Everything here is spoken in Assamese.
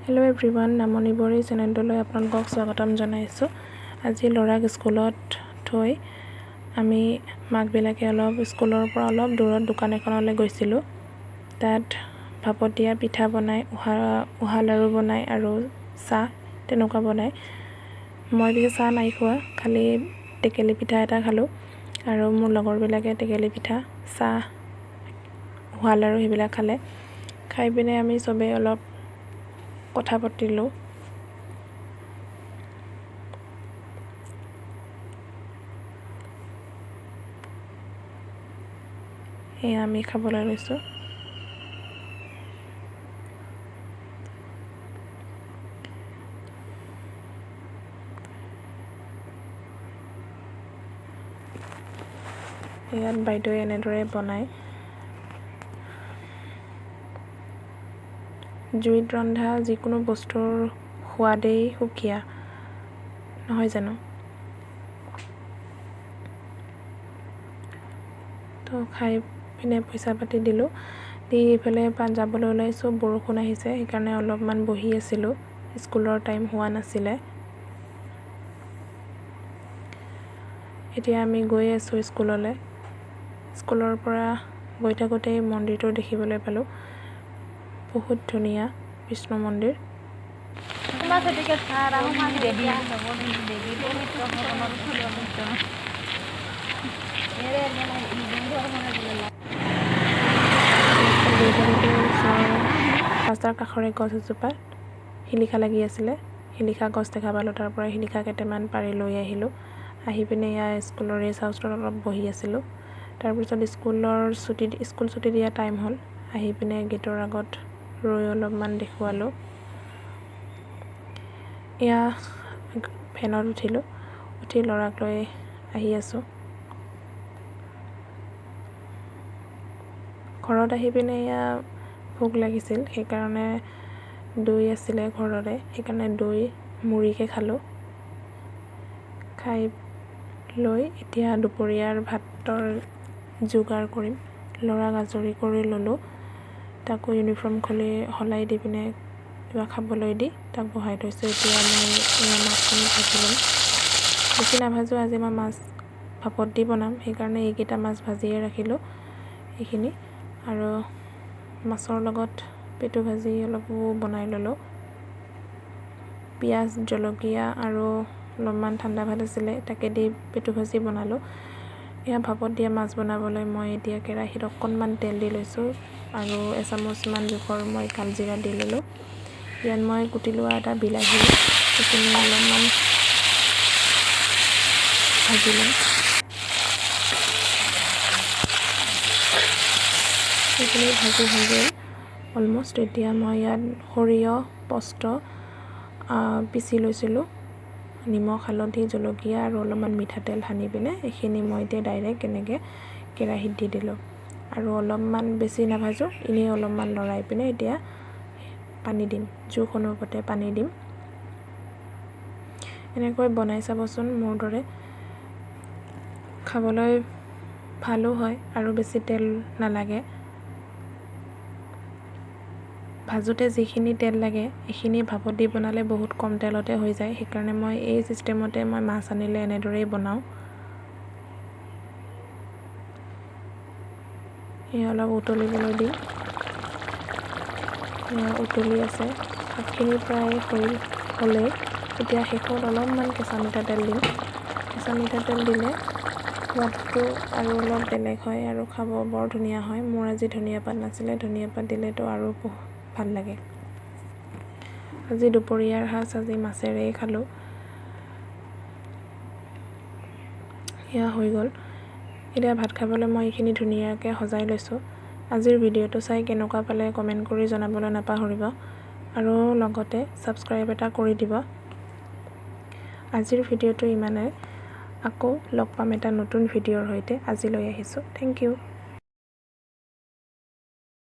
Hello everyone, Namonibori channelলৈ আপোনালোকক স্বাগতম জনাইছো। আজি লৰাক স্কুলত থৈ আমি মাকবিলাকে অলপ স্কুলৰ পৰা অলপ দূৰত দোকান এখনলৈ গৈছিলো। তাত ভাপত দিয়া পিঠা বনাই, উহা লাৰু বনাই আৰু চাহ তেনেকুৱা বনাই। মই বিশেষ চাহ নাই খোৱা, খালি টেকেলি পিঠা এটা খালো আৰু মোৰ লগৰবিলাকে টেকেলি পিঠা, চাহ, উহা লাৰু সেইবিলাক খালে। খাই পিনে আমি সবে অলপ কথা পাতিলো। এয়া আমি খাবলৈ লৈছো। ইয়াত বাইদেৱে এনেদৰে বনায়। জুইত ৰন্ধা যিকোনো বস্তুৰ সোৱাদেই সুকীয়া, নহয় জানো? তো খাই পিনে পইচা পাতি দিলোঁ, দি ইফালে যাবলৈ ওলাইছোঁ। বৰষুণ আহিছে, সেইকাৰণে অলপমান বহি আছিলোঁ, স্কুলৰ টাইম হোৱা নাছিলে। এতিয়া আমি গৈ আছোঁ স্কুললৈ। স্কুলৰ পৰা গৈ থাকোঁতেই মন্দিৰটো দেখিবলৈ পালোঁ। বহুত ধুনীয়া বিষ্ণু মন্দিৰ। ৰাস্তাৰ কাষৰে গছ এজোপাত শিলিখা লাগি আছিলে। শিলিখা গছ দেখা পালোঁ, তাৰ পৰা শিলিখা কেইটামান পাৰি লৈ আহিলোঁ। আহি পিনে ইয়াৰ স্কুলৰ ৰেষ্ট হাউচত অলপ বহি আছিলোঁ। তাৰপিছত স্কুল ছুটি দিয়া টাইম হ'ল। আহি পিনে গেটৰ আগত ৰৈ অলপমান দেখুৱালোঁ। এয়া ফেনত উঠি ল'ৰাক লৈ আহি আছোঁ। ঘৰত আহি পিনে এয়া ভোক লাগিছিল, সেইকাৰণে দৈ আছিলে ঘৰতে, সেইকাৰণে দৈ মুড়িকে খালোঁ। খাই লৈ এতিয়া দুপৰীয়াৰ ভাতৰ যোগাৰ কৰিম। ল'ৰাক আজৰি কৰি ল'লোঁ, তাকো ইউনিফৰ্ম সলাই দি পিনে কিবা খাবলৈ দি তাক বহাই থৈছোঁ। এতিয়া মই মাছখিনি ভাজি ল'ম। বেছি নাভাজোঁ, আজি মই মাছ ভাপত দি বনাম, সেইকাৰণে এইকেইটা মাছ ভাজিয়ে ৰাখিলোঁ এইখিনি। আৰু মাছৰ লগত পেটু ভাজি অলপো বনাই ল'লোঁ। পিঁয়াজ, জলকীয়া আৰু অলপমান ঠাণ্ডা ভাত আছিলে, তাকে দি পেটু ভাজি বনালোঁ। এয়া ভাপত দিয়া মাছ বনাবলৈ মই এতিয়া কেৰাহীত অকণমান তেল দি লৈছোঁ আৰু এচামুচমান জোখৰ মই কালজিৰা দি ল'লোঁ। ইয়াত মই কুটি লোৱা এটা বিলাহী, সেইখিনি অলপমান ভাজি ল'ম। সেইখিনি ভাজি হৈ গ'ল অলমষ্ট। এতিয়া মই ইয়াত সৰিয়হ, পস্ত পিচি লৈছিলোঁ, নিমখ, হালধি, জলকীয়া আৰু অলপমান মিঠাতেল সানি পিনে এইখিনি মই এতিয়া ডাইৰেক্ট এনেকৈ কেৰাহীত দি দিলোঁ আৰু অলপমান বেছি নাভাজোঁ, এনেই অলপমান লৰাই পিনে এতিয়া পানী দিম, জোখ অনুপাতে পানী দিম। এনেকৈ বনাই চাবচোন, মোৰ দৰে। খাবলৈ ভালো হয় আৰু বেছি তেল নালাগে। ভাজোঁতে যিখিনি তেল লাগে এইখিনি ভাপত দি বনালে বহুত কম তেলতে হৈ যায়, সেইকাৰণে মই এই চিষ্টেমতে মই মাছ আনিলে এনেদৰেই বনাওঁ। এয়া অলপ উতলিবলৈ দি উতলি আছে, ভাতখিনি প্ৰায় হ'লেই। এতিয়া শেষত অলপমান কেঁচা মিঠাতেল দিম। কেঁচা মিঠাতেল দিলে সোৱাদটো আৰু অলপ বেলেগ হয় আৰু খাব বৰ ধুনীয়া হয়। মোৰ আজি ধনিয়া পাত নাছিলে, ধনিয়া পাত দিলেতো আৰু ভাল লাগে। আজি দুপৰীয়াৰ সাজ আজি মাছেৰেই খালোঁ। এয়া হৈ গ'ল। এতিয়া ভাত খাবলৈ মই এইখিনি ধুনীয়াকৈ সজাই লৈছোঁ। আজিৰ ভিডিঅ'টো চাই কেনেকুৱা পালে কমেণ্ট কৰি জনাবলৈ নাপাহৰিব আৰু লগতে ছাবস্ক্ৰাইব এটা কৰি দিব। আজিৰ ভিডিঅ'টো ইমানেই। আকৌ লগ পাম এটা নতুন ভিডিঅ'ৰ সৈতে। আজিলৈ আহিছোঁ। Thank U.